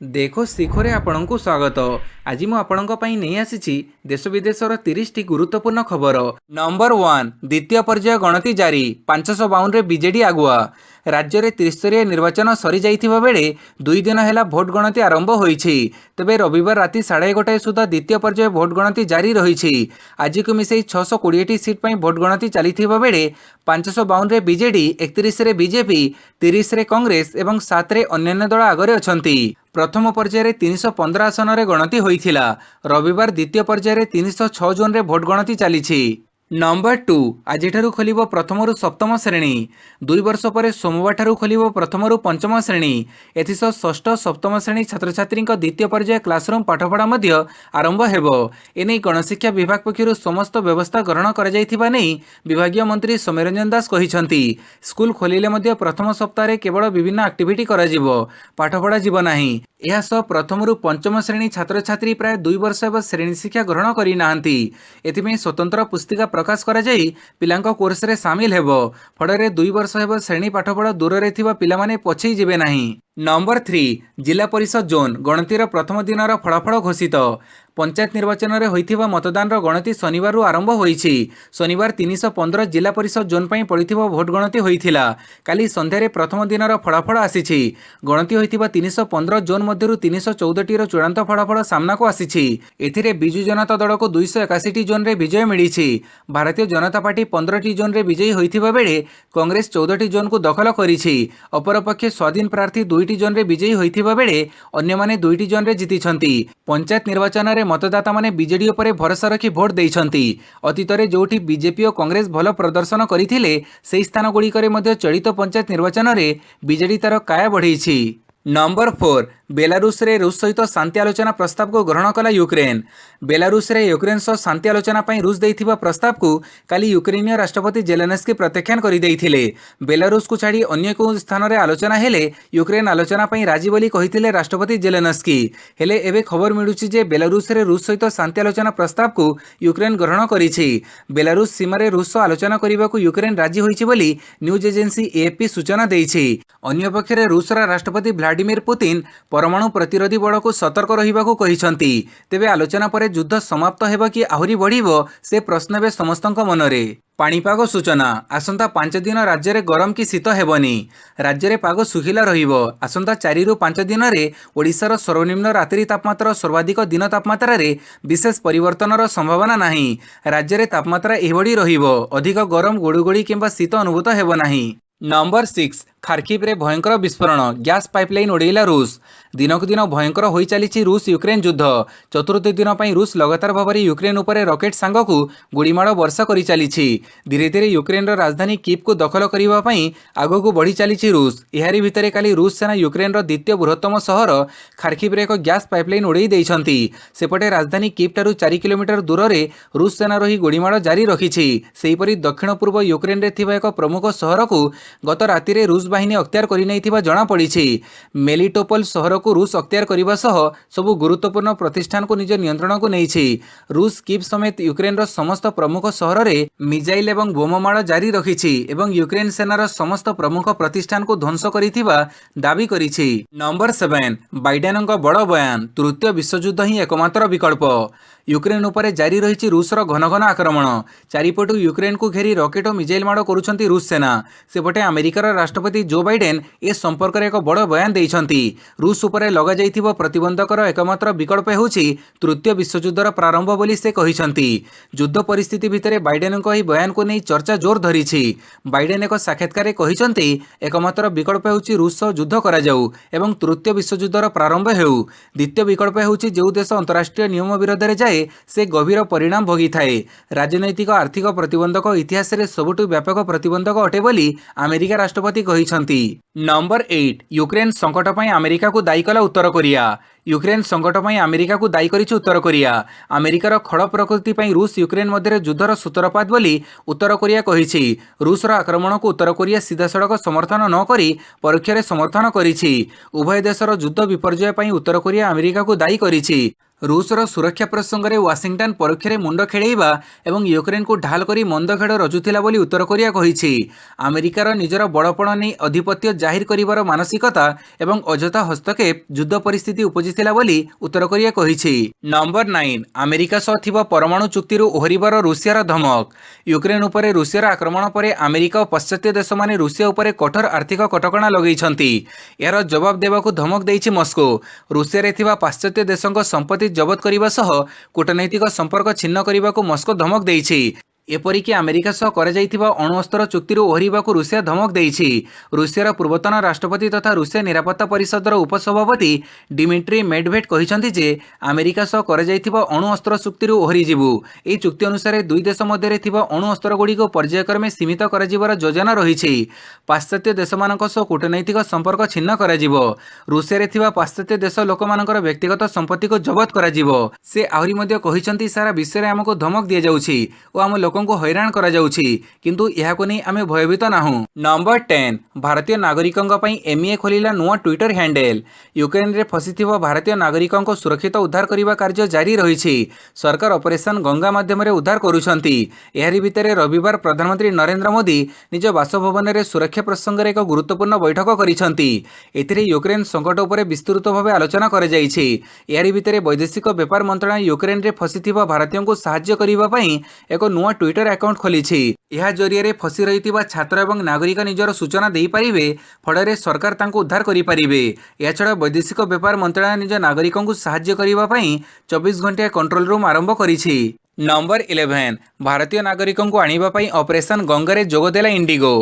देखो शिखरे आपणଙ୍କୁ स्वागत। आज मु आपणଙ୍କ ପାଇଁ ନେଇ ଆସିଛି देश विदेशर 30 टी गुरुत्वपूर्ण खबर। नंबर 1 द्वितीय पर्याय गणति जारी 552 रे बीजेडी आगुआ। राज्य में त्रिस्तरीय निर्वाचन सरी जाइथिबा बेले 2 दिन है भोट गणति आरंभ होईछि। तेबे रविवार राति 11:30 सुधा द्वितीय पर्याय भोट गणति जारी रही। आज को मिसई 620 टी सीट पर भोट गणति चली बेले 552 रे बीजेडी, 31 रे बीजेपी, 30 रे कांग्रेस एवं 7 रे अन्य दल आगरे अछंती। प्रथम पर्यायर 315 आसन में गणति होइथिला। रविवार द्वितीय पर्यायर 306 जोन रे भोट गणति चली। नंबर 2 आज खोल प्रथम रु सप्तम श्रेणी। 2 वर्ष पर सोमवार ठारू खोल प्रथम रु पंचम श्रेणी। एथिसह षष्ठ सप्तम श्रेणी छात्र छात्री द्वितीय पर्याय क्लासरूम पाठपढ़ा आरंभ हेबो। एने गणशिक्षा विभाग पक्षर समस्त व्यवस्था ग्रहण कर विभागीय मंत्री सौम्यरंजन दास कहिसंती। स्कूल खोलिले प्रथम सप्ताह केवल विभिन्न एक्टिविटी करा पाठपढ़ा जीव नाही। एहासह प्रथम रु पंचम श्रेणी छात्र छात्री प्राय 2 वर्ष एवं श्रेणी शिक्षा ग्रहण करिनाहांती। एथिପାଇଁ स्वतंत्र पुस्तिका प्रकाश करा जाई पिलांको कोर्स रे शामिल हेबो। फଳରେ 2 वर्ष हेबो श्रेणी पाठपढ़ा दूर रे थिबा पिलामाने पछई जिबे नाही। नंबर 3 जिला परिषद जोन गणतिर प्रथम दिनर फलाफल घोषित। पंचायत निर्वाचन में होइथिबा मतदान गणति शनिवार आरंभ होईछि। शनिवार 315 जिला परिषद जोन पई पड़िथिबा भोट गणति होइथिला। काली संध्यारे प्रथम दिनर फलाफल आसीछि। गणति होइथिबा 315 जोन मध्यरु 314 टीर चूड़ांत फलाफल सामना को आसीछि। एथिरे बिजु जनता दल को 281 टी जोन रे विजय मिलिछि। Bharatiya Janata party 15 T zone रे विजयी होइथिबा बेले कांग्रेस 14 टी जोन को दखल करिछि। अपरपक्षे स्वाधीन प्रार्थी 2 टी जोन रे विजयी होइथिबा बेले अन्य माने 2 टी जोन रे जितिछंती। पंचायत निर्वाचन रे मतदाता माने बीजेडी उपरे भरोसा रखी भोट देइछंती। अतीत रे जोठी बीजेपी और कांग्रेस भल प्रदर्शन करिथिले सेही स्थान गुड़िकरे मध्ये चलित पंचायत निर्वाचन रे बीजेडी तार काया बढ़ेइछि। नंबर 4 बेलारूस रे रूस सहित शांति आलोचना प्रस्ताव को ग्रहण कला यूक्रेन। बेलारूस रे यूक्रेन सह शांति आलोचना पई रूस देइथिबा प्रस्ताव को काली यूक्रेनीय राष्ट्रपति जेलेनस्की प्रत्याख्यान करि देइथिले। बेलारूस को छाड़ी अन्य को स्थान रे आलोचना हेले यूक्रेन आलोचना पई राजी बोली कहिथिले राष्ट्रपति जेलेनस्की। हेले एबे खबर मिलुछि जे बेलारूस रे रूस सहित शांति आलोचना प्रस्ताव को यूक्रेन ग्रहण करिछि। बेलारूस सीमा रे रूस सह आलोचना करिबा को यूक्रेन राजी होइछि बोली न्यूज एजेंसी एएफपी सूचना देइछि। अन्य पक्षरे रूसर राष्ट्रपति व्लादिमीर पुतिन परमाणु प्रतिरोधी बल को सतर्क रहिबाकू कहिसंती। तेबे आलोचना पर युद्ध समाप्त हेबो कि आहुरी बढ़िबो से प्रश्न बे समस्तक मनरे। पाणीपाग सूचना आसंता 5 दिन राज्य में गरम कि शीत हेबनी। राज्य में पाग सुखिला रहिबो। आसंता 4 रु 5 दिन में ओडिशार सर्वनिम्न रात्रि तापमात्रा सर्वाधिक दिन तापमात्रा रे विशेष परिवर्तनर संभावना नाही। राज्य में तापमात्रा एभड़ी रहिबो। अधिक गरम गुड़ुगुड़ी किंबा शीत अनुभूत हेबो नाही। नंबर 6 खार्किव रे भयंकर विस्फोरण गैस पाइपलाइन उड़ेला रूस। दिनक दिन भयंकर होई चलीछि रूस यूक्रेन युद्ध। चतुर्थ दिन पर रूस लगातार भाव में यूक्रेन उपरे रॉकेट सांग को गुड़ीमाड़ वर्षा करि चलीछि। धीरे धीरे यूक्रेन राजधानी कीव को दखल करबा पई आगकू बढ़ी चलीछि रूस। एहारी भितरे काली रूस सेना यूक्रेन द्वितीय बृहत्तम शहर खार्किव रे एक गैस पाइपलाइन उड़ेई देइछंती। सेपटे राजधानी कीव ठारू 4 किलोमीटर दूर रे रूस सेना रही गुड़ीमाड़ जारी रखिछि। सेहीपरि दक्षिण पूर्व यूक्रेन रे थिबा एक प्रमुख शहर को गत राति रे रूस बाहिनी अख्तियार करि नैथिबा जणा पड़िछि। मेलिटोपोल शहर को रूस अख्तियार करबा सह सबु गुरुत्वपूर्ण प्रतिष्ठान को निज नियंत्रण को नैछि। रूस कीव समेत यूक्रेन रो समस्त प्रमुख शहर रे मिसाइल एवं बोममाड़ जारी रखिछि एवं यूक्रेन सेनार समस्त प्रमुख प्रतिष्ठान को ध्वंस करिथिबा दाबी करिछि। नंबर 7 बाइडेन बड़ बयान तृतीय विश्वयुद्ध ही एकमात्र विकल्प। यूक्रेन उपरे जारी रही रूसर घन घन आक्रमण। चारिपटू यूक्रेन को घेरी रॉकेट और मिसाइल माड़ करुछंती रूस सेना। सेपटे अमेरिकार राष्ट्रपति जो बाइडेन ए संपर्क में एक बड़ बयान देइछंती। रूस उपरे लगा जाइथिबा प्रतिबंधकर एकमात्र विकल्प हेउछि तृतीय विश्वयुद्धर प्रारंभ बोली से कहिसंती। युद्ध परिस्थिति भितरे बाइडेन एही बयान को नहीं चर्चा जोर धरिछि। बाइडेन एक साक्षात्कार में कहिसंती एकमात्र विकल्प हेउछि रूस सह युद्ध करा जाऊ एवं तृतीय विश्वयुद्धर प्रारंभ हेउ। द्वितीय विकल्प हेउछि जो देश अंतरराष्ट्रीय नियम विरोध में जाए से गभीर परिणाम भोगी थाए। राजनैतिक आर्थिक प्रतिबंधक इतिहास रे सबुठु व्यापक प्रतिबंधक अटे बोली अमेरिका राष्ट्रपति कहिसंती। नंबर 8 यूक्रेन संकट पई अमेरिका को दायी कला उत्तर कोरिया। यूक्रेन संकट पई अमेरिका को दायी करिछि उत्तर कोरिया। अमेरिकार खड़ प्रकृति पई रूस यूक्रेन मध्य युद्धर सूत्रपात बोली उत्तर कोरिया कहिछि। रूसर आक्रमण को उत्तर कोरिया सीधासड़क समर्थन न करी परोक्षरे समर्थन करिछि। उभय देशर युद्ध विपर्यय पई उत्तर कोरिया अमेरिका को दायी करिछि। रूसर सुरक्षा प्रसंग में वाशिंगटन परोक्ष मुंड खेड़ेबा और यूक्रेन को ढाल कर मंदखेड़ रजुला बोली उत्तर कोरिया कही अमेरिकार निजर बड़पण नहीं अधिपत्य जाहिर कर मानसिकता और अजथा हस्तक्षेप युद्ध परिस्थिति उपजिला बोली उत्तर कोरिया कही। नंबर 9 अमेरिका सह थिबा परमाणु चुक्ति ओहरिबार रूसियार धमक। यूक्रेन उपर रूसियार आक्रमण पर अमेरिका और पाश्चात्य देश माने रूसिया उपर कठोर आर्थिक कटकणा लगेइछंती। यार जवाब देवाकू धमक देइछि मस्को। रूसिया रे थिबा पाश्चात्य देशों संपत्ति जबत करने सह कूटनैतिक संपर्क छिन्न करने को मस्को धमक देइछि। एपरिकी अमेरिका सह कराଯାଇଥିବା अणुअस्त्र चुक्ति ओहरिबाकू रूसिया धमक देइछि। रूसियार पूर्वतन राष्ट्रपति तथा रूसिया निरापत्ता परिषदर उपसभापति डिमिट्री मेडवेड कहिसंति जे अमेरिका सह कराଯାଇଥିବା अणुअस्त्र चुक्ति ओहरि जिवु। एही चुक्ति अनुसार दुई देश मध्य थिबा अणुअस्त्र गुडी को पर्यायक्रमे सीमित कराजिबार योजना रहिछि। पाश्चात्य देशमानक सह कूटनैतिक संपर्क छिन्न कराजिवो। रूसिया रे थिबा पाश्चात्य देश लोकमानकर व्यक्तिगत संपत्ति को जबत कराजिवो। से आहुरी मध्ये कहिसंति सारा विश्व रे हमको धमक दिया जाउछि ओ हम लोकन को हैरान करा जाउछि, किंतु यहाको नहीं आमे भयभीत नाहु। नंबर 10 भारतीय नागरिकों पई एमईए खोलिला नुआ ट्विटर हैंडल। यूक्रेन रे फसिथिबा भारतीय नागरिकों को सुरक्षित उद्धार करिबा कार्य जारी रहिछि। सरकार ऑपरेशन गंगा माध्यम रे उद्धार करूछंती। एहरी भितरे रविवार प्रधानमंत्री नरेंद्र मोदी निज बासभवन रे सुरक्षा प्रसंग रे एक गुरुत्वपूर्ण बैठक करिछंती। एथिरे यूक्रेन संकट उपरे विस्तृत भावे आलोचना करे जाइछि। एहरी भितरे वैदेशिक व्यापार मंत्रालय यूक्रेन रे फसिथिबा भारतीयों को सहाय्य करिबा पई एक नुआ ट्विटर अकाउंट खोली। यह जरिए फसी रही छात्र और नागरिक निजर सूचना दे पारे, फल सरकार तांको उद्धार करें। याछड़ा वैदेशिक व्यापार मंत्रालय निज नागरिकों को सहाय्य करने 24 घंटिया कंट्रोल रूम आरंभ करिछि। नंबर 11 भारतीय नागरिकों को आनिबापई ऑपरेशन गंगारे जोगदेला इंडिगो।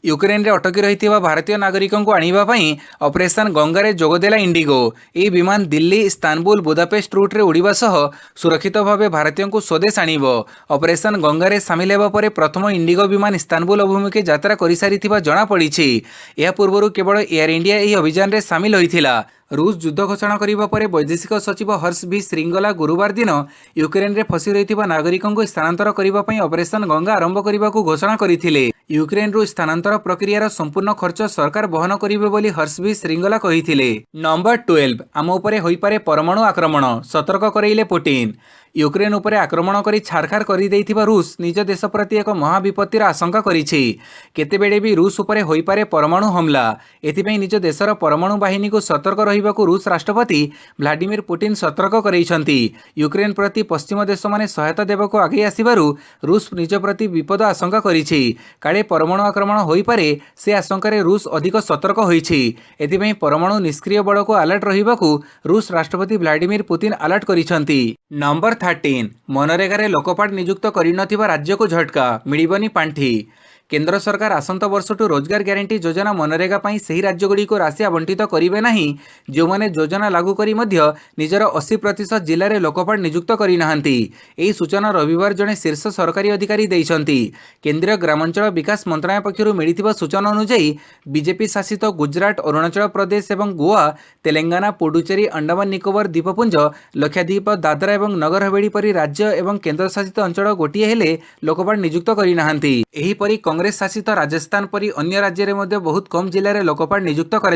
यूक्रेन रे अटकी रही भारतीय नागरिकों को आनिबापई ऑपरेशन गंगारे जोगदेला इंडिगो। यह विमान दिल्ली, इस्तानबुल, बुदापेस्ट रूट रे उड़ीबा सह सुरक्षित भाव भारतीयों को स्वदेश आनिबो। ऑपरेशन गंगारे सामिल हेबा परे प्रथम इंडिगो विमान इस्तानबुल अभिमुखे यात्रा कर सारिथिबा जणा पड़िछि। या पूर्व केवल एयर इंडिया यह अभियान रे सामिल होइथिला। रूस युद्ध घोषणा करने पर वैदेशिक सचिव हर्ष भी श्रृंगला गुरुवार दिन यूक्रेन रे फसी रही नागरिकों को स्थानांतर करने ऑपरेशन गंगा आरंभ करने को घोषणा करथिले। यूक्रेन रु स्थानांतर प्रक्रियार संपूर्ण खर्च सरकार बहन करिवे बोली हर्ष भी श्रृंगला कहिथिले। नंबर 12 आम उपरे होई पारे परमाणु आक्रमण, सतर्क करैले पुतिन। यूक्रेन उपरे आक्रमण करी छारखार करि दैथिबा रूस निज देश प्रति एक महाविपत्तिर आशंका करिछि। केतेबेले भी रूस उपरे होई पारे परमाणु हमला। एथिपई निज देशर परमाणु बाहिनी को सतर्क रहिबाकू रूस राष्ट्रपति व्लादिमीर पुतिन सतर्क करैछंती। यूक्रेन प्रति पश्चिम देश माने सहायता देबाकू आगे आसिबारु रूस निज प्रति विपद आशंका करिछि। काळे परमाणु आक्रमण होई पारे से आशंकारे रूस अधिक सतर्क होइछि। एथिपई परमाणु निष्क्रिय बल को अलर्ट रहिबाकू रूस राष्ट्रपति व्लादिमीर पुतिन अलर्ट करिछंती। नंबर 13 मनरेगा रे लोकपाट नियुक्त करिनथिबा राज्य को झटका, मिलिबनी पांठी। केंद्र सरकार आसंता वर्षठू रोजगार ग्यारंटी योजना मनरेगा पाई सही राज्यगुड़ी को राशि आवंटित करिवे नाही, जो माने योजना लागू करी मध्य निजर 80% जिले में लोकपाट नियुक्त करि नाहंती। एही सूचना रविवार जने शीर्ष सरकारी अधिकारी दैछंती। केंद्रीय ग्रामांचल विकास मंत्रालय पक्षरु मिलिथिबा सूचना अनुसार बीजेपी शासित गुजरात, अरुणाचल प्रदेश एवं गोवा, तेलंगाना, पुडुचेरी, अंडमान निकोबर द्वीपपुंज, लक्षद्वीप, दादरा एवं नगर हवेली परी राज्य एवं केंद्र शासित अंचल गोटिए हेले लोकपाट नियुक्त करि नाहंती। एही परी कांग्रेस शासित राजस्थान परी अन्य राज्य में बहुत कम जिले में लोकपाट नियुक्त कर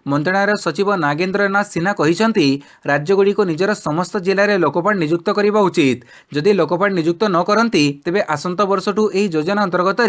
मंत्रालय सचिव नागेंद्र नाथ सिन्हा कहिसंती राज्यगुड़ी को निजर समस्त जिले में लोकपाट नियुक्त करने उचित। जदि लोकपाट नियुक्त न करती तेबे आसंता वर्षठू एही योजना अंतर्गत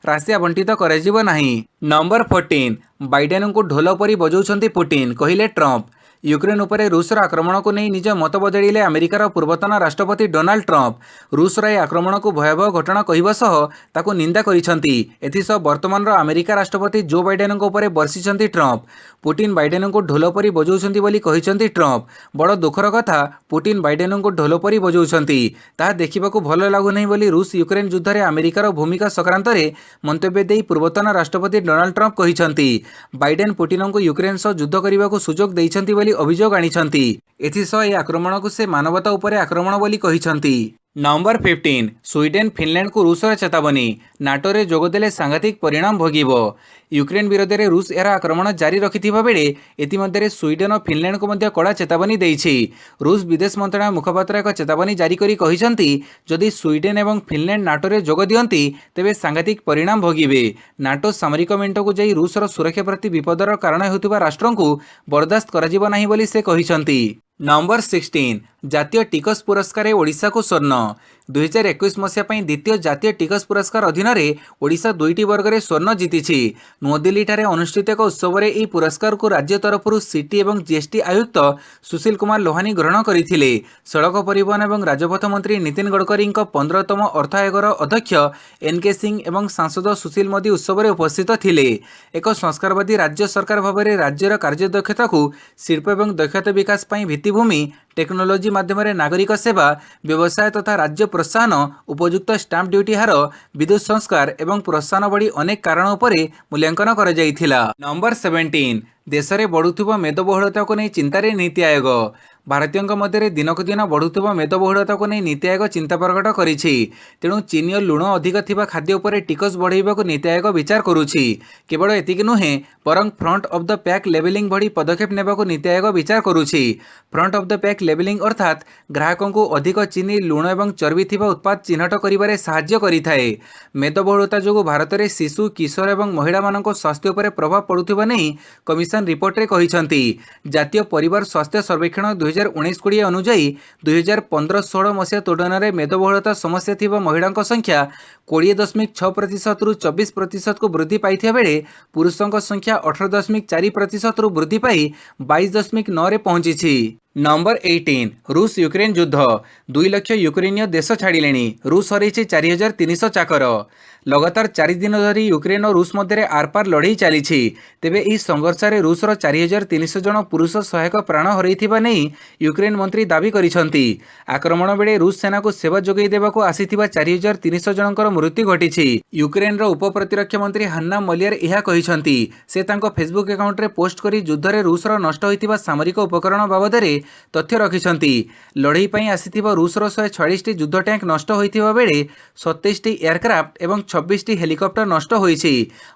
राशि आवंटित कराजिब नाही। नंबर 14 बाइडेन को ढोल परी बजाउछंती पुतिन, कहिले ट्रंप। यूक्रेन उपरे रूसर आक्रमण को नहीं निज मत बदलिले अमेरिकार पूर्वतन राष्ट्रपति डोनाल्ड ट्रंप। रूसर यह आक्रमण को भयावह घटना कहवा सह ताको निंदा करिसंती। एथिसह वर्तमान अमेरिका राष्ट्रपति जो बाइडेन उपरे बर्षिसंती ट्रंप। पुतिन बाइडेन को ढोल परी बजाउछंती बोली कहिसंती ट्रंप। बड़ दुखर कथा, पुतिन बाइडेन को ढोल परी बजाउछंती। ताहा देखिबाकू भल लागु नहीं बोली रूस यूक्रेन युद्ध में अमेरिकार भूमिका संक्रांत में मंतव्य देई पूर्वतन राष्ट्रपति डोनाल्ड ट्रंप कहिसंती। बाइडेन पुतिन को यूक्रेन सह युद्ध करने सुजोग दैछंती बोली अभियोग आनिछंती। एथिसह यह आक्रमण को से मानवता उपरे आक्रमण बोली कहिछंती। नंबर 15 स्वीडेन फिनलैंड को रूसर चेतावनी, नाटो रे जोगदेले सांघातिक परिणाम भोगिबो। यूक्रेन विरोध में रूस यार आक्रमण जारी रखिथिबा बेले एतिमध्ये स्वीडेन और फिनलैंड को मध्य कड़ा चेतावनी देइछि। रूस विदेश मंत्रालय मुखपात्र एक चेतावनी जारी करी कहिसंती जदि स्वीडेन एवं फिनलैंड नाटो रे जोग दियंती तेबे सांघातिक परिणाम भोगिबे। नाटो सामरिक मेंटो को जाई रूसर सुरक्षा प्रति विपदर कारण हेउथिबा राष्ट्रों को बर्दाश्त कराजिब नाही बोली से कहिसंती। नंबर 16 ଜାତୀୟ ଟିକସ ପୁରସ୍କାରରେ ଓଡ଼ିଶାକୁ ସ୍ୱର୍ଣ୍ଣ। 2021 ମସିହା ପାଇଁ ଦ୍ୱିତୀୟ ଜାତୀୟ ଟିକସ ପୁରସ୍କାର ଅଧୀନରେ ଓଡ଼ିଶା 2ଟି ବର୍ଗରେ ସ୍ୱର୍ଣ୍ଣ ଜିତିଛି। ନୂଆଦିଲ୍ଲୀଠାରେ ଅନୁଷ୍ଠିତ ଏକ ଉତ୍ସବରେ ଏହି ପୁରସ୍କାରକୁ ରାଜ୍ୟ ତରଫରୁ ସିଟି ଏବଂ ଜିଏସ୍ଟି ଆୟୁକ୍ତ ସୁଶୀଲ କୁମାର ଲୋହାନୀ ଗ୍ରହଣ କରିଥିଲେ। ସଡ଼କ ପରିବହନ ଏବଂ ରାଜପଥ ମନ୍ତ୍ରୀ ନୀତିନ ଗଡ଼କରୀଙ୍କ 15ତମ ଅର୍ଥ ଆୟୋଗର ଅଧ୍ୟକ୍ଷ ଏନ୍କେ ସିଂ ଏବଂ ସାଂସଦ ସୁଶୀଲ ମୋଦି ଉତ୍ସବରେ ଉପସ୍ଥିତ ଥିଲେ। ଏକ ସଂସ୍କାରବାଦୀ ରାଜ୍ୟ ସରକାର ଭାବରେ ରାଜ୍ୟର କାର୍ଯ୍ୟଦକ୍ଷତାକୁ ଶିଳ୍ପ ଏବଂ ଦକ୍ଷତା ବିକାଶ ପାଇଁ ଭିତ୍ତିଭୂମି, ଟେକ୍ନୋଲୋଜି ମାଧ୍ୟମରେ ନାଗରିକ ସେବା, ବ୍ୟବସାୟ ତଥା ରାଜ୍ୟ ପ୍ରୋତ୍ସାହନ, ଉପଯୁକ୍ତ ଷ୍ଟାମ୍ପ ଡ୍ୟୁଟି ହାର, ବିଦ୍ୟୁତ ସଂସ୍କାର ଏବଂ ପ୍ରୋତ୍ସାହନ ଭଳି ଅନେକ କାରଣ ଉପରେ ମୂଲ୍ୟାଙ୍କନ କରାଯାଇଥିଲା। ନମ୍ବର 17 ଦେଶରେ ବଢ଼ୁଥିବା ମେଦବହୁଳତାକୁ ନେଇ ଚିନ୍ତାରେ ନୀତି ଆୟୋଗ। ଭାରତୀୟଙ୍କ ମଧ୍ୟରେ ଦିନକୁ ଦିନ ବଢ଼ୁଥିବା ମେଦବହୁଳତାକୁ ନେଇ ନୀତି ଆୟୋଗ ଚିନ୍ତା ପ୍ରକଟ କରିଛି। ତେଣୁ ଚିନି ଓ ଲୁଣ ଅଧିକ ଥିବା ଖାଦ୍ୟ ଉପରେ ଟିକସ ବଢ଼ାଇବାକୁ ନୀତି ଆୟୋଗ ବିଚାର କରୁଛି। କେବଳ ଏତିକି ନୁହେଁ, ବରଂ front of the pack labelling ଭଳି ପଦକ୍ଷେପ ନେବାକୁ ନୀତି ଆୟୋଗ ବିଚାର କରୁଛି। Front of the pack labelling ଅର୍ଥାତ୍ ଗ୍ରାହକଙ୍କୁ ଅଧିକ ଚିନି, ଲୁଣ ଏବଂ ଚର୍ବି ଥିବା ଉତ୍ପାଦ ଚିହ୍ନଟ କରିବାରେ ସାହାଯ୍ୟ କରିଥାଏ। ମେଦବହୁଳତା ଯୋଗୁଁ ଭାରତରେ ଶିଶୁ, କିଶୋର ଏବଂ ମହିଳାମାନଙ୍କ ସ୍ୱାସ୍ଥ୍ୟ ଉପରେ ପ୍ରଭାବ ପଡ଼ୁଥିବା ନେଇ କମିଶନ ରିପୋର୍ଟରେ କହିଛନ୍ତି। ଜାତୀୟ ପରିବାର ସ୍ୱାସ୍ଥ୍ୟ ସର୍ବେକ୍ଷଣ 2019-20 ଅନୁଯାୟୀ 2015-16 ମସିହା ତୁଳନାରେ ମେଦବହୁଳତା ସମସ୍ୟା ଥିବା ମହିଳାଙ୍କ ସଂଖ୍ୟା 20.6%ରୁ 24%କୁ ବୃଦ୍ଧି ପାଇଥିବା ବେଳେ ପୁରୁଷଙ୍କ ସଂଖ୍ୟା 18.4%ରୁ ବୃଦ୍ଧି ପାଇ 22.9ରେ ପହଞ୍ଚିଛି। ନମ୍ବର 18 ରୁଷ ୟୁକ୍ରେନ ଯୁଦ୍ଧ। 2 ଲକ୍ଷ ୟୁକ୍ରେନୀୟ ଦେଶ ଛାଡ଼ିଲେଣି। ରୁଷ ହରାଇଛି 4300 ଚାକର। ଲଗାତାର 4 ଦିନ ଧରି ୟୁକ୍ରେନ ଓ ରୁଷ ମଧ୍ୟରେ ଆରପାର ଲଢ଼େଇ ଚାଲିଛି। ତେବେ ଏହି ସଂଘର୍ଷରେ ରୁଷର 4300 ଜଣ ପୁରୁଷ ସହାୟକ ପ୍ରାଣ ହରାଇଥିବା ନେଇ ୟୁକ୍ରେନ ମନ୍ତ୍ରୀ ଦାବି କରିଛନ୍ତି। ଆକ୍ରମଣ ବେଳେ ରୁଷ ସେନାକୁ ସେବା ଯୋଗାଇ ଦେବାକୁ ଆସିଥିବା 4300 ଜଣଙ୍କର ମୃତ୍ୟୁ ଘଟିଛି। ୟୁକ୍ରେନର ଉପପ୍ରତିରକ୍ଷା ମନ୍ତ୍ରୀ ହାନ୍ନା ମଲିଆର ଏହା କହିଛନ୍ତି। ସେ ତାଙ୍କ ଫେସବୁକ୍ ଆକାଉଣ୍ଟରେ ପୋଷ୍ଟ କରି ଯୁଦ୍ଧରେ ରୁଷର ନଷ୍ଟ ହୋଇଥିବା ସାମରିକ ଉପକରଣ ବାବଦରେ ତଥ୍ୟ ରଖିଛନ୍ତି। ଲଢ଼େଇ ପାଇଁ ଆସିଥିବା ରୁଷର 146ଟି ଯୁଦ୍ଧ ଟ୍ୟାଙ୍କ ନଷ୍ଟ ହୋଇଥିବା ବେଳେ 27ଟି ଏୟାରକ୍ରାଫ୍ଟ ଏବଂ 26ଟି ହେଲିକପ୍ଟର ନଷ୍ଟ ହୋଇଛି।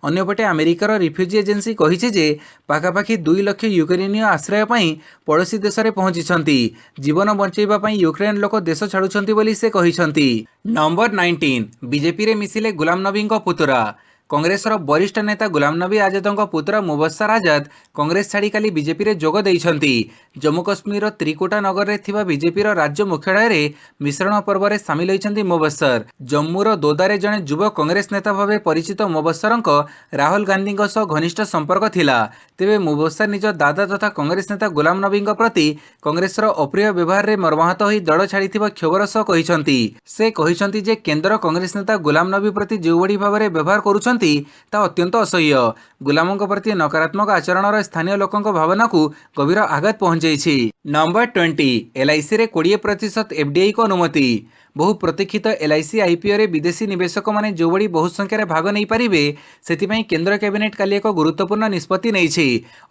ଅନ୍ୟପଟେ ଆମେରିକାର ରିଫ୍ୟୁଜି ଏଜେନ୍ସି କହିଛି ଯେ ପାଖାପାଖି 2 ଲକ୍ଷ ୟୁକ୍ରେନୀୟ ଆଶ୍ରୟ ପାଇଁ ପଡ଼ୋଶୀ ଦେଶରେ ପହଞ୍ଚିଛନ୍ତି। ଜୀବନ ବଞ୍ଚାଇବା ପାଇଁ ୟୁକ୍ରେନ ଲୋକ ଦେଶ ଛାଡ଼ୁଛନ୍ତି ବୋଲି ସେ କହିଛନ୍ତି। ନମ୍ବର 19 ବିଜେପିରେ ମିଶିଲେ ଗୁଲାମ ନବୀଙ୍କ ପୁତୁରା। କଂଗ୍ରେସର ବରିଷ୍ଠ ନେତା ଗୁଲାମ ନବୀ ଆଜାଦଙ୍କ ପୁତ୍ର ମୁବସ୍ସର ଆଜାଦ କଂଗ୍ରେସ ଛାଡ଼ି କାଲି ବିଜେପିରେ ଯୋଗ ଦେଇଛନ୍ତି। ଜମ୍ମୁ କାଶ୍ମୀରର ତ୍ରିକୁଟା ନଗରରେ ଥିବା ବିଜେପିର ରାଜ୍ୟ ମୁଖ୍ୟାଳୟରେ ମିଶ୍ରଣ ପର୍ବରେ ସାମିଲ ହୋଇଛନ୍ତି ମୁବସ୍ସର। ଜମ୍ମୁର ଦୋଦାରେ ଜଣେ ଯୁବ କଂଗ୍ରେସ ନେତା ଭାବେ ପରିଚିତ ମୁବସ୍ସରଙ୍କ ରାହୁଲ ଗାନ୍ଧୀଙ୍କ ସହ ଘନିଷ୍ଠ ସମ୍ପର୍କ ଥିଲା। ତେବେ ମୁବସ୍ସର ନିଜ ଦାଦା ତଥା କଂଗ୍ରେସ ନେତା ଗୁଲାମ ନବୀଙ୍କ ପ୍ରତି କଂଗ୍ରେସର ଅପ୍ରିୟ ବ୍ୟବହାରରେ ମର୍ମାହତ ହୋଇ ଦଳ ଛାଡ଼ିଥିବା କ୍ଷୋଭର ସହ କହିଛନ୍ତି। ସେ କହିଛନ୍ତି ଯେ କେନ୍ଦ୍ର କଂଗ୍ରେସ ନେତା ଗୁଲାମ ନବୀ ପ୍ରତି ଯେଉଁଭଳି ଭାବରେ ବ୍ୟବହାର କରୁଛନ୍ତି ତାହା ଅତ୍ୟନ୍ତ ଅସହ୍ୟ। ଗୁଲାମଙ୍କ ପ୍ରତି ନକାରାତ୍ମକ ଆଚରଣର ସ୍ଥାନୀୟ ଲୋକଙ୍କ ଭାବନାକୁ ଗଭୀର ଆଘାତ ପହଞ୍ଚାଇଛି। ନମ୍ବର 20 ଏଲ୍ଆଇସିରେ 20% ଏଫ୍ଡିଆଇକୁ ଅନୁମତି। ବହୁ ପ୍ରତୀକ୍ଷିତ ଏଲ୍ଆଇସି ଆଇପିଓରେ ବିଦେଶୀ ନିବେଶକମାନେ ଯେଉଁଭଳି ବହୁ ସଂଖ୍ୟାରେ ଭାଗ ନେଇପାରିବେ ସେଥିପାଇଁ କେନ୍ଦ୍ର କ୍ୟାବିନେଟ୍ କାଲି ଏକ ଗୁରୁତ୍ୱପୂର୍ଣ୍ଣ ନିଷ୍ପତ୍ତି ନେଇଛି।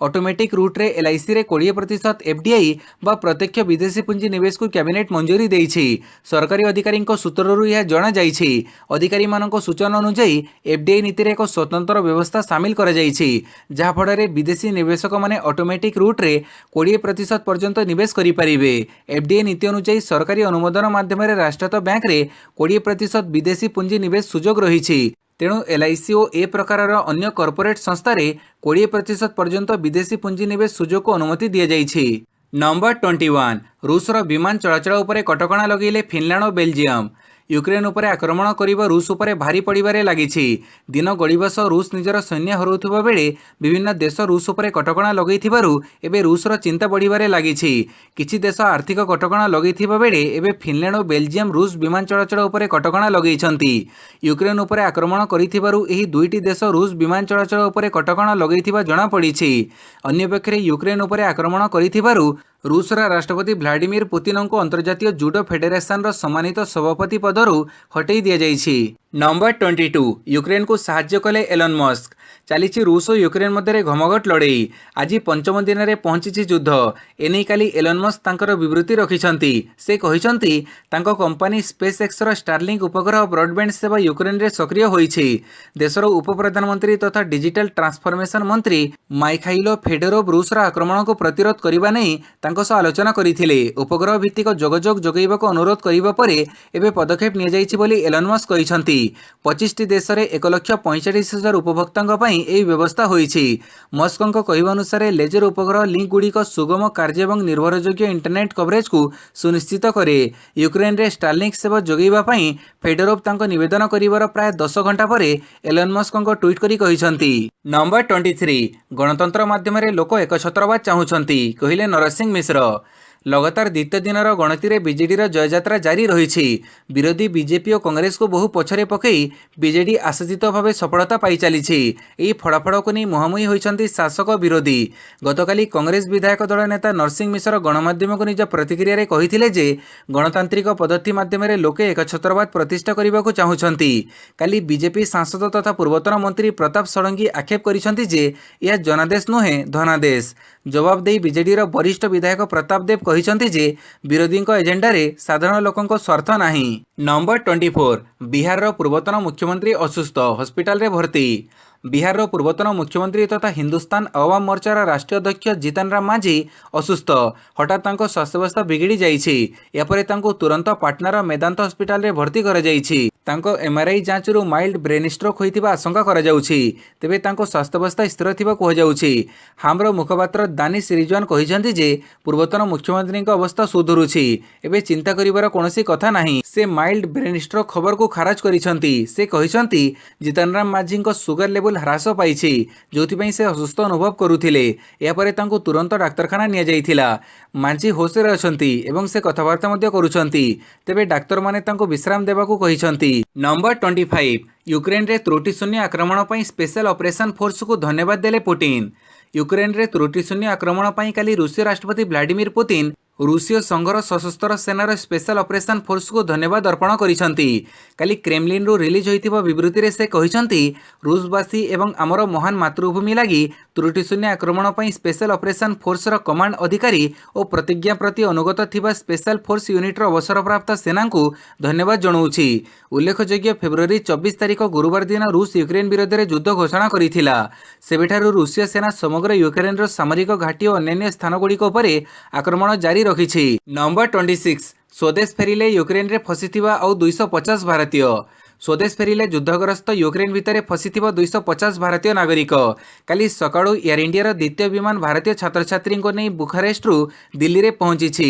ଅଟୋମେଟିକ୍ ରୁଟ୍ରେ ଏଲ୍ଆଇସିରେ 20% ଏଫ୍ଡିଆଇ ବା ପ୍ରତ୍ୟକ୍ଷ ବିଦେଶୀ ପୁଞ୍ଜି ନିବେଶକୁ କ୍ୟାବିନେଟ୍ ମଞ୍ଜୁରି ଦେଇଛି। ସରକାରୀ ଅଧିକାରୀଙ୍କ ସୂତ୍ରରୁ ଏହା ଜଣାଯାଇଛି। ଅଧିକାରୀମାନଙ୍କ ସୂଚନା ଅନୁଯାୟୀ ଏଫ୍ଡିଆଇ ନୀତିରେ ଏକ ସ୍ୱତନ୍ତ୍ର ବ୍ୟବସ୍ଥା ସାମିଲ କରାଯାଇଛି, ଯାହାଫଳରେ ବିଦେଶୀ ନିବେଶକମାନେ ଅଟୋମେଟିକ୍ ରୁଟ୍ରେ 20% ପର୍ଯ୍ୟନ୍ତ ନିବେଶ କରିପାରିବେ। ଏଫ୍ଡିଆଇ ନୀତି ଅନୁଯାୟୀ ସରକାରୀ ଅନୁମୋଦନ ମାଧ୍ୟମରେ ରାଷ୍ଟ୍ରାୟତ୍ତ ବ୍ୟାଙ୍କରେ 20% ବିଦେଶୀ ପୁଞ୍ଜି ନିବେଶ ସୁଯୋଗ ରହିଛି। ତେଣୁ ଏଲ୍ଆଇସି ଓ ଏ ପ୍ରକାରର ଅନ୍ୟ କର୍ପୋରେଟ୍ ସଂସ୍ଥାରେ 20% ପର୍ଯ୍ୟନ୍ତ ବିଦେଶୀ ପୁଞ୍ଜି ନିବେଶ ସୁଯୋଗକୁ ଅନୁମତି ଦିଆଯାଇଛି। ନମ୍ବର 21 ରୁଷର ବିମାନ ଚଳାଚଳ ଉପରେ କଟକଣା ଲଗାଇଲେ ଫିନଲାଣ୍ଡ ଓ ବେଲଜିୟମ। ୟୁକ୍ରେନ ଉପରେ ଆକ୍ରମଣ କରିବା ରୁଷ ଉପରେ ଭାରି ପଡ଼ିବାରେ ଲାଗିଛି। ଦିନ ଗଡ଼ିବା ସହ ରୁଷ ନିଜର ସୈନ୍ୟ ହରାଉଥିବା ବେଳେ ବିଭିନ୍ନ ଦେଶ ରୁଷ ଉପରେ କଟକଣା ଲଗାଇଥିବାରୁ ଏବେ ରୁଷର ଚିନ୍ତା ବଢ଼ିବାରେ ଲାଗିଛି। କିଛି ଦେଶ ଆର୍ଥିକ କଟକଣା ଲଗାଇଥିବା ବେଳେ ଏବେ ଫିନଲାଣ୍ଡ ଓ ବେଲଜିୟମ ରୁଷ ବିମାନ ଚଳାଚଳ ଉପରେ କଟକଣା ଲଗାଇଛନ୍ତି। ୟୁକ୍ରେନ ଉପରେ ଆକ୍ରମଣ କରିଥିବାରୁ ଏହି ଦୁଇଟି ଦେଶ ରୁଷ ବିମାନ ଚଳାଚଳ ଉପରେ କଟକଣା ଲଗାଇଥିବା ଜଣାପଡ଼ିଛି। ଅନ୍ୟପକ୍ଷରେ ୟୁକ୍ରେନ ଉପରେ ଆକ୍ରମଣ କରିଥିବାରୁ ରୁଷର ରାଷ୍ଟ୍ରପତି ଭ୍ଲାଡିମିର ପୁତିନଙ୍କୁ ଅନ୍ତର୍ଜାତୀୟ ଜୁଡୋ ଫେଡେରେସନର ସମ୍ମାନିତ ସଭାପତି ପଦରୁ ହଟାଇ ଦିଆଯାଇଛି। ନମ୍ବର 22 ୟୁକ୍ରେନକୁ ସାହାଯ୍ୟ କଲେ ଏଲନ ମସ୍କ। ଚାଲିଛି ରୁଷ ଓ ୟୁକ୍ରେନ ମଧ୍ୟରେ ଘମଘଟ ଲଢ଼େଇ। ଆଜି ପଞ୍ଚମ ଦିନରେ ପହଞ୍ଚିଛି ଯୁଦ୍ଧ। ଏନେଇ କାଲି ଏଲନ ମସ୍କ ତାଙ୍କର ବିବୃତ୍ତି ରଖିଛନ୍ତି। ସେ କହିଛନ୍ତି ତାଙ୍କ କମ୍ପାନୀ ସ୍ପେସ୍ ଏକ୍ସର ଷ୍ଟାରଲିଙ୍କ ଉପଗ୍ରହ ବ୍ରଡବ୍ୟାଣ୍ଡ ସେବା ୟୁକ୍ରେନରେ ସକ୍ରିୟ ହୋଇଛି। ଦେଶର ଉପପ୍ରଧାନମନ୍ତ୍ରୀ ତଥା ଡିଜିଟାଲ ଟ୍ରାନ୍ସଫରମେସନ ମନ୍ତ୍ରୀ ମାଇଖାଇଲୋ ଫେଡୋରୋଭ ରୁଷର ଆକ୍ରମଣକୁ ପ୍ରତିରୋଧ କରିବା ନେଇ ତାଙ୍କ ତାଙ୍କ ସହ ଆଲୋଚନା କରିଥିଲେ। ଉପଗ୍ରହ ଭିତ୍ତିକ ଯୋଗାଯୋଗ ଯୋଗାଇବାକୁ ଅନୁରୋଧ କରିବା ପରେ ଏବେ ପଦକ୍ଷେପ ନିଆଯାଇଛି ବୋଲି ଏଲନ୍ ମସ୍କ କହିଛନ୍ତି। 25ଟି ଦେଶରେ 1,45,000 ଉପଭୋକ୍ତାଙ୍କ ପାଇଁ ଏହି ବ୍ୟବସ୍ଥା ହୋଇଛି। ମସ୍କଙ୍କ କହିବା ଅନୁସାରେ ଲେଜର ଉପଗ୍ରହ ଲିଙ୍କଗୁଡ଼ିକ ସୁଗମ କାର୍ଯ୍ୟ ଏବଂ ନିର୍ଭରଯୋଗ୍ୟ ଇଣ୍ଟରନେଟ୍ କଭରେଜକୁ ସୁନିଶ୍ଚିତ କରେ। ୟୁକ୍ରେନରେ ଷ୍ଟାରଲିଙ୍କ ସେବା ଯୋଗାଇବା ପାଇଁ ଫେଡୋରୋଭ୍ ତାଙ୍କ ନିବେଦନ କରିବାର ପ୍ରାୟ 10 ଘଣ୍ଟା ପରେ ଏଲନ୍ ମସ୍କଙ୍କ ଟ୍ୱିଟ୍ କରି କହିଛନ୍ତି। ନମ୍ବର 23 ଗଣତନ୍ତ୍ର ମାଧ୍ୟମରେ ଲୋକ ଏକଛତ୍ରବାଦ ଚାହୁଁଛନ୍ତି, କହିଲେ ନରସିଂହ ମିଶ୍ର। ଲଗାତାର ଦ୍ୱିତୀୟ ଦିନର ଗଣତିରେ ବିଜେଡିର ଜୟଯାତ୍ରା ଜାରି ରହିଛି। ବିରୋଧୀ ବିଜେପି ଓ କଂଗ୍ରେସକୁ ବହୁ ପଛରେ ପକାଇ ବିଜେଡି ଆଶାତୀତ ଭାବେ ସଫଳତା ପାଇଚାଲିଛି। ଏହି ଫଳାଫଳକୁ ନେଇ ମୁହାଁମୁହିଁ ହୋଇଛନ୍ତି ଶାସକ ବିରୋଧୀ। ଗତକାଲି କଂଗ୍ରେସ ବିଧାୟକ ଦଳ ନେତା ନରସିଂହ ମିଶ୍ର ଗଣମାଧ୍ୟମକୁ ନିଜ ପ୍ରତିକ୍ରିୟାରେ କହିଥିଲେ ଯେ ଗଣତାନ୍ତ୍ରିକ ପଦ୍ଧତି ମାଧ୍ୟମରେ ଲୋକେ ଏକଛତ୍ରବାଦ ପ୍ରତିଷ୍ଠା କରିବାକୁ ଚାହୁଁଛନ୍ତି। କାଲି ବିଜେପି ସାଂସଦ ତଥା ପୂର୍ବତନ ମନ୍ତ୍ରୀ ପ୍ରତାପ ଷଡ଼ଙ୍ଗୀ ଆକ୍ଷେପ କରିଛନ୍ତି ଯେ ଏହା ଜନାଦେଶ ନୁହେଁ ଧନାଦେଶ। ଜବାବ ଦେଇ ବିଜେଡିର ବରିଷ୍ଠ ବିଧାୟକ ପ୍ରତାପ ଦେବ କହିଛନ୍ତି ଯେ ବିରୋଧୀଙ୍କ ଏଜେଣ୍ଡାରେ ସାଧାରଣ ଲୋକଙ୍କ ସ୍ୱାର୍ଥ ନାହିଁ। ନମ୍ବର 24 ବିହାରର ପୂର୍ବତନ ମୁଖ୍ୟମନ୍ତ୍ରୀ ଅସୁସ୍ଥ, ହସ୍ପିଟାଲରେ ଭର୍ତ୍ତି। ବିହାରର ପୂର୍ବତନ ମୁଖ୍ୟମନ୍ତ୍ରୀ ତଥା ହିନ୍ଦୁସ୍ତାନ ଆୱାମ ମୋର୍ଚ୍ଚାର ରାଷ୍ଟ୍ରୀୟ ଅଧ୍ୟକ୍ଷ ଜିତନ ରାମ ମାଝୀ ଅସୁସ୍ଥ। ହଠାତ୍ ତାଙ୍କ ସ୍ୱାସ୍ଥ୍ୟାବସ୍ଥା ବିଗିଡ଼ି ଯାଇଛି। ଏହାପରେ ତାଙ୍କୁ ତୁରନ୍ତ ପାଟନାର ମେଦାନ୍ତ ହସ୍ପିଟାଲରେ ଭର୍ତ୍ତି କରାଯାଇଛି। ତାଙ୍କ ଏମ୍ଆରଆଇ ଯାଞ୍ଚରୁ ମାଇଲ୍ଡ ବ୍ରେନ୍ ଷ୍ଟ୍ରୋକ୍ ହୋଇଥିବା ଆଶଙ୍କା କରାଯାଉଛି। ତେବେ ତାଙ୍କ ସ୍ୱାସ୍ଥ୍ୟାବସ୍ଥା ସ୍ଥିର ଥିବା କୁହାଯାଉଛି। ହାମ୍ର ମୁଖପାତ୍ର ଦାନିଶ ରିଜୱାନ କହିଛନ୍ତି ଯେ ପୂର୍ବତନ ମୁଖ୍ୟମନ୍ତ୍ରୀଙ୍କ ଅବସ୍ଥା ସୁଧୁରୁଛି। ଏବେ ଚିନ୍ତା କରିବାର କୌଣସି କଥା ନାହିଁ। ସେ ମାଇଲ୍ଡ ବ୍ରେନ୍ ଷ୍ଟ୍ରୋକ୍ ଖବରକୁ ଖାରଜ କରିଛନ୍ତି। ସେ କହିଛନ୍ତି ଜିତନ ରାମ ମାଝୀଙ୍କ ସୁଗାର ଲେବୁଲ ହ୍ରାସ ପାଇଛି, ଯେଉଁଥିପାଇଁ ସେ ଅସୁସ୍ଥ ଅନୁଭବ କରୁଥିଲେ। ଏହାପରେ ତାଙ୍କୁ ତୁରନ୍ତ ଡାକ୍ତରଖାନା ନିଆଯାଇଥିଲା। ମାଝୀ ହୋସରେ ଅଛନ୍ତି ଏବଂ ସେ କଥାବାର୍ତ୍ତା ମଧ୍ୟ କରୁଛନ୍ତି। ତେବେ ଡାକ୍ତରମାନେ ତାଙ୍କୁ ବିଶ୍ରାମ ଦେବାକୁ କହିଛନ୍ତି। ନମ୍ବର 25 ୟୁକ୍ରେନରେ ତ୍ରୁଟିଶୂନ୍ୟ ଆକ୍ରମଣ ପାଇଁ ସ୍ପେଶାଲ ଅପରେସନ ଫୋର୍ସକୁ ଧନ୍ୟବାଦ ଦେଲେ ପୁଟିନ। ୟୁକ୍ରେନରେ ତ୍ରୁଟିଶୂନ୍ୟ ଆକ୍ରମଣ ପାଇଁ କାଲି ରୁଷୀୟ ରାଷ୍ଟ୍ରପତି ଭ୍ଲାଡିମିର ପୁତିନ ରୁଷୀୟ ସଂଘର ସଶସ୍ତ୍ର ସେନାର ସ୍ପେଶାଲ ଅପରେସନ ଫୋର୍ସକୁ ଧନ୍ୟବାଦ ଅର୍ପଣ କରିଛନ୍ତି। କାଲି କ୍ରେମଲିନ୍ରୁ ରିଲିଜ୍ ହୋଇଥିବା ବିବୃତ୍ତିରେ ସେ କହିଛନ୍ତି ରୁଷବାସୀ ଏବଂ ଆମର ମହାନ ମାତୃଭୂମି ଲାଗି ତ୍ରୁଟିଶୂନ୍ୟ ଆକ୍ରମଣ ପାଇଁ ସ୍ପେଶାଲ ଅପରେସନ ଫୋର୍ସର କମାଣ୍ଡ ଅଧିକାରୀ ଓ ପ୍ରତିଜ୍ଞା ପ୍ରତି ଅନୁଗତ ଥିବା ସ୍ପେଶାଲ ଫୋର୍ସ ୟୁନିଟ୍ର ଅବସରପ୍ରାପ୍ତ ସେନାଙ୍କୁ ଧନ୍ୟବାଦ ଜଣାଉଛି। ଉଲ୍ଲେଖଯୋଗ୍ୟ ଫେବୃଆରୀ 24 ତାରିଖ ଗୁରୁବାର ଦିନ ରୁଷ ୟୁକ୍ରେନ ବିରୋଧରେ ଯୁଦ୍ଧ ଘୋଷଣା କରିଥିଲା। ସେବେଠାରୁ ରୁଷୀୟ ସେନା ସମଗ୍ର ୟୁକ୍ରେନର ସାମରିକ ଘାଟି ଓ ଅନ୍ୟାନ୍ୟ ସ୍ଥାନଗୁଡ଼ିକ ଉପରେ ଆକ୍ରମଣ ଜାରି ରଖିଛି। ନମ୍ବର 26 ସ୍ୱଦେଶ ଫେରିଲେ ୟୁକ୍ରେନରେ ଫସିଥିବା ଆଉ 250 ଭାରତୀୟ। ସ୍ୱଦେଶ ଫେରିଲେ ଯୁଦ୍ଧଗ୍ରସ୍ତ ୟୁକ୍ରେନ ଭିତରେ ଫସିଥିବା 250 ଭାରତୀୟ ନାଗରିକ। କାଲି ସକାଳୁ ଏୟାର ଇଣ୍ଡିଆର ଦ୍ୱିତୀୟ ବିମାନ ଭାରତୀୟ ଛାତ୍ରଛାତ୍ରୀଙ୍କୁ ନେଇ ବୁଖାରେଷ୍ଟରୁ ଦିଲ୍ଲୀରେ ପହଞ୍ଚିଛି।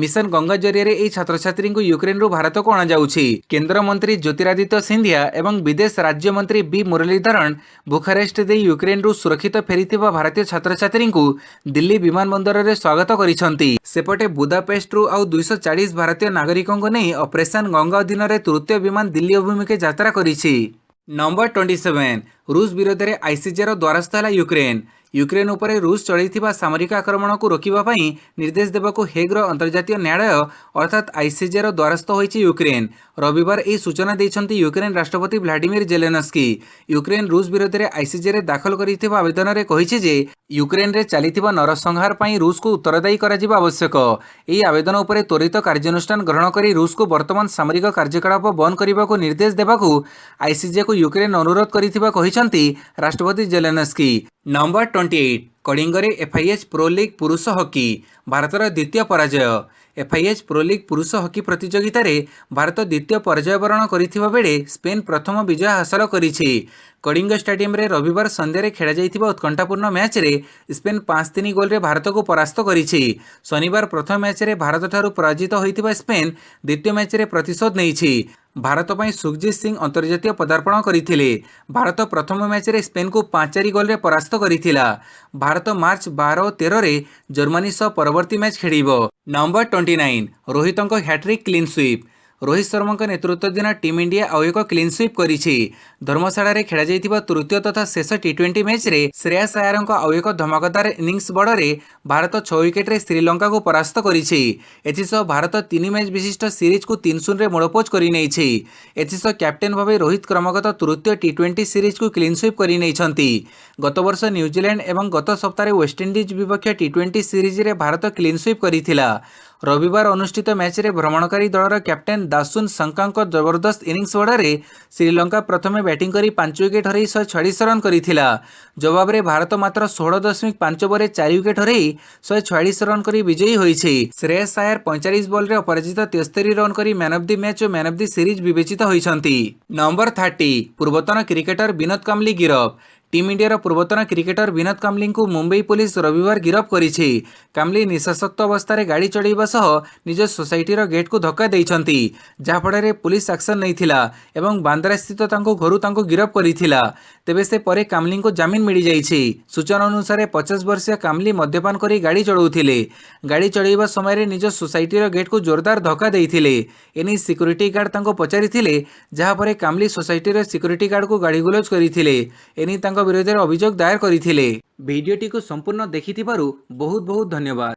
ମିଶନ ଗଙ୍ଗା ଜରିଆରେ ଏହି ଛାତ୍ରଛାତ୍ରୀଙ୍କୁ ୟୁକ୍ରେନରୁ ଭାରତକୁ ଅଣାଯାଉଛି। କେନ୍ଦ୍ରମନ୍ତ୍ରୀ ଜ୍ୟୋତିରାଦିତ୍ୟ ସିନ୍ଧିଆ ଏବଂ ବିଦେଶ ରାଜ୍ୟମନ୍ତ୍ରୀ ବି ମୁରଲୀଧରନ୍ ବୁଖାରେଷ୍ଟ ଦେଇ ୟୁକ୍ରେନରୁ ସୁରକ୍ଷିତ ଫେରିଥିବା ଭାରତୀୟ ଛାତ୍ରଛାତ୍ରୀଙ୍କୁ ଦିଲ୍ଲୀ ବିମାନ ବନ୍ଦରରେ ସ୍ୱାଗତ କରିଛନ୍ତି। ସେପଟେ ବୁଦାପେଷ୍ଟରୁ ଆଉ 240 ଭାରତୀୟ ନାଗରିକଙ୍କୁ ନେଇ ଅପରେସନ ଗଙ୍ଗା ଅଧୀନରେ ତୃତୀୟ ବିମାନ ଦିଲ୍ଲୀ ଅଭିମୁଖେ ଯାତ୍ରା କରିଛି। ନମ୍ବର 27 ରୁଷ ବିରୋଧରେ ଆଇସିଜେର ଦ୍ୱାରସ୍ଥ ହେଲା ୟୁକ୍ରେନ। ୟୁକ୍ରେନ ଉପରେ ରୁଷ ଚଳାଇଥିବା ସାମରିକ ଆକ୍ରମଣକୁ ରୋକିବା ପାଇଁ ନିର୍ଦ୍ଦେଶ ଦେବାକୁ ହେଗ୍ର ଅନ୍ତର୍ଜାତୀୟ ନ୍ୟାୟାଳୟ ଅର୍ଥାତ୍ ଆଇସିଜେର ଦ୍ୱାରସ୍ଥ ହୋଇଛି ୟୁକ୍ରେନ। ରବିବାର ଏହି ସୂଚନା ଦେଇଛନ୍ତି ୟୁକ୍ରେନ ରାଷ୍ଟ୍ରପତି ଭ୍ଲାଡିମିର ଜେଲେନସ୍କି। ୟୁକ୍ରେନ ରୁଷ ବିରୋଧରେ ଆଇସିଜେରେ ଦାଖଲ କରିଥିବା ଆବେଦନରେ କହିଛି ଯେ ୟୁକ୍ରେନରେ ଚାଲିଥିବା ନରସଂହାର ପାଇଁ ରୁଷକୁ ଉତ୍ତରଦାୟୀ କରାଯିବା ଆବଶ୍ୟକ। ଏହି ଆବେଦନ ଉପରେ ତ୍ୱରିତ କାର୍ଯ୍ୟାନୁଷ୍ଠାନ ଗ୍ରହଣ କରି ରୁଷକୁ ବର୍ତ୍ତମାନ ସାମରିକ କାର୍ଯ୍ୟକଳାପ ବନ୍ଦ କରିବାକୁ ନିର୍ଦ୍ଦେଶ ଦେବାକୁ ଆଇସିଜେକୁ ୟୁକ୍ରେନ ଅନୁରୋଧ କରିଥିବା କହିଛନ୍ତି ରାଷ୍ଟ୍ରପତି ଜେଲେନସ୍କି। ନମ୍ବର 28 କଳିଙ୍ଗରେ ଏଫ୍ଆଇଏଚ୍ ପ୍ରୋ ଲିଗ୍ ପୁରୁଷ ହକି। ଭାରତର ଦ୍ୱିତୀୟ ପରାଜୟ। ଏଫ୍ଆଇଏଚ୍ ପ୍ରୋ ଲିଗ୍ ପୁରୁଷ ହକି ପ୍ରତିଯୋଗିତାରେ ଭାରତ ଦ୍ୱିତୀୟ ପରାଜୟ ବରଣ କରିଥିବା ବେଳେ ସ୍ପେନ୍ ପ୍ରଥମ ବିଜୟ ହାସଲ କରିଛି। କଳିଙ୍ଗ ଷ୍ଟାଡିୟମରେ ରବିବାର ସନ୍ଧ୍ୟାରେ ଖେଳାଯାଇଥିବା ଉତ୍କଣ୍ଠାପୂର୍ଣ୍ଣ ମ୍ୟାଚ୍ରେ ସ୍ପେନ୍ 5-3 ଗୋଲରେ ଭାରତକୁ ପରାସ୍ତ କରିଛି। ଶନିବାର ପ୍ରଥମ ମ୍ୟାଚ୍ରେ ଭାରତଠାରୁ ପରାଜିତ ହୋଇଥିବା ସ୍ପେନ୍ ଦ୍ୱିତୀୟ ମ୍ୟାଚ୍ରେ ପ୍ରତିଶୋଧ ନେଇଛି। ଭାରତ ପାଇଁ ସୁଖଜିତ ସିଂ ଅନ୍ତର୍ଜାତୀୟ ପଦାର୍ପଣ କରିଥିଲେ। ଭାରତ ପ୍ରଥମ ମ୍ୟାଚ୍ରେ ସ୍ପେନ୍କୁ 5-4 ଗୋଲରେ ପରାସ୍ତ କରିଥିଲା। ଭାରତ ମାର୍ଚ୍ଚ 12 ଓ 13ରେ ଜର୍ମାନୀ ସହ ପରବର୍ତ୍ତୀ ମ୍ୟାଚ୍ ଖେଳିବ। ନମ୍ବର 29 ରୋହିତଙ୍କ ହ୍ୟାଟ୍ରିକ୍ କ୍ଲିନ୍ ସୁଇପ୍। ରୋହିତ ଶର୍ମାଙ୍କ ନେତୃତ୍ୱାଧୀନ ଟିମ୍ ଇଣ୍ଡିଆ ଆଉ ଏକ କ୍ଲିନ୍ ସୁଇପ୍ କରିଛି। ଧର୍ମଶାଳାରେ ଖେଳାଯାଇଥିବା ତୃତୀୟ ତଥା ଶେଷ ଟି20 ମ୍ୟାଚ୍ରେ ଶ୍ରେୟାସ ଆୟାରଙ୍କ ଆଉ ଏକ ଧମାକାଦାର ଇନିଂସ ବଳରେ ଭାରତ 6 ୱିକେଟରେ ଶ୍ରୀଲଙ୍କାକୁ ପରାସ୍ତ କରିଛି। ଏଥିସହ ଭାରତ 3 ମ୍ୟାଚ୍ ବିଶିଷ୍ଟ ସିରିଜକୁ 3-0ରେ ମୂଳପୋଛ କରିନେଇଛି। ଏଥିସହ କ୍ୟାପ୍ଟେନ୍ ଭାବେ ରୋହିତ କ୍ରମାଗତ ତୃତୀୟ ଟି20 ସିରିଜକୁ କ୍ଲିନ୍ ସୁଇପ୍ କରିନେଇଛନ୍ତି। ଗତବର୍ଷ ନ୍ୟୁଜିଲ୍ୟାଣ୍ଡ ଏବଂ ଗତ ସପ୍ତାହରେ ୱେଷ୍ଟଇଣ୍ଡିଜ୍ ବିପକ୍ଷ ଟି20 ସିରିଜରେ ଭାରତ କ୍ଲିନ୍ ସୁଇପ୍ କରିଥିଲା। रविवार अनुष्ठित मैच रे भ्रमणकारी दलर कैप्टेन दासुन संकांक जबरदस्त इनिंग्स बड़े श्रीलंका प्रथमे बैटिंग करी 5 विकेट हरई 146 रन करिथिला। जवाब रे भारत मात्र 16.5 ओवर 4 विकेट हरई 146 रन करी विजयी होईछि। श्रेयस अय्यर 45 बॉल रे अपराजित 73 रन करी मैन ऑफ द मैच और मैन ऑफ द सीरीज विवेचित होइछंती। नंबर 30 पूर्वतन क्रिकेटर विनोद काम्बली गिरफ। टीम इंडिया पूर्वतन क्रिकेटर विनोद काम्बली को मुंबई पुलिस रविवार गिरफ करिछि। काम्बली निशासक्त अवस्था गाड़ी चढ़ाइबा सह निज सोसाइटीर गेट को धक्का देइछंती, जाफଳରେ पुलिस एक्शन नैथिला एवं बांद्रा स्थित तांको घरु तांको गिरफ करिथिला। तेबे से परे काम्बली को जामिन मिली जाइछि। सूचना अनुसार 50 वर्षीय काम्बली मद्यपान करी गाड़ी चढ़ाउथिले। गाड़ी चढ़ाइबा समय निज सोसाइटीर गेट को जोरदार धक्का देइथिले। एनी सिक्यूरीटी गार्ड तांको पचारिथिले, जहा परे काम्बली सोसाइटीर सिक्यूरीटी गार्ड को गाड़ी गुलज करिथिले। एनी विरोध में अभियोग दायर करथिले। भिडियोटी को संपूर्ण देखिथिबारु बहुत बहुत धन्यवाद।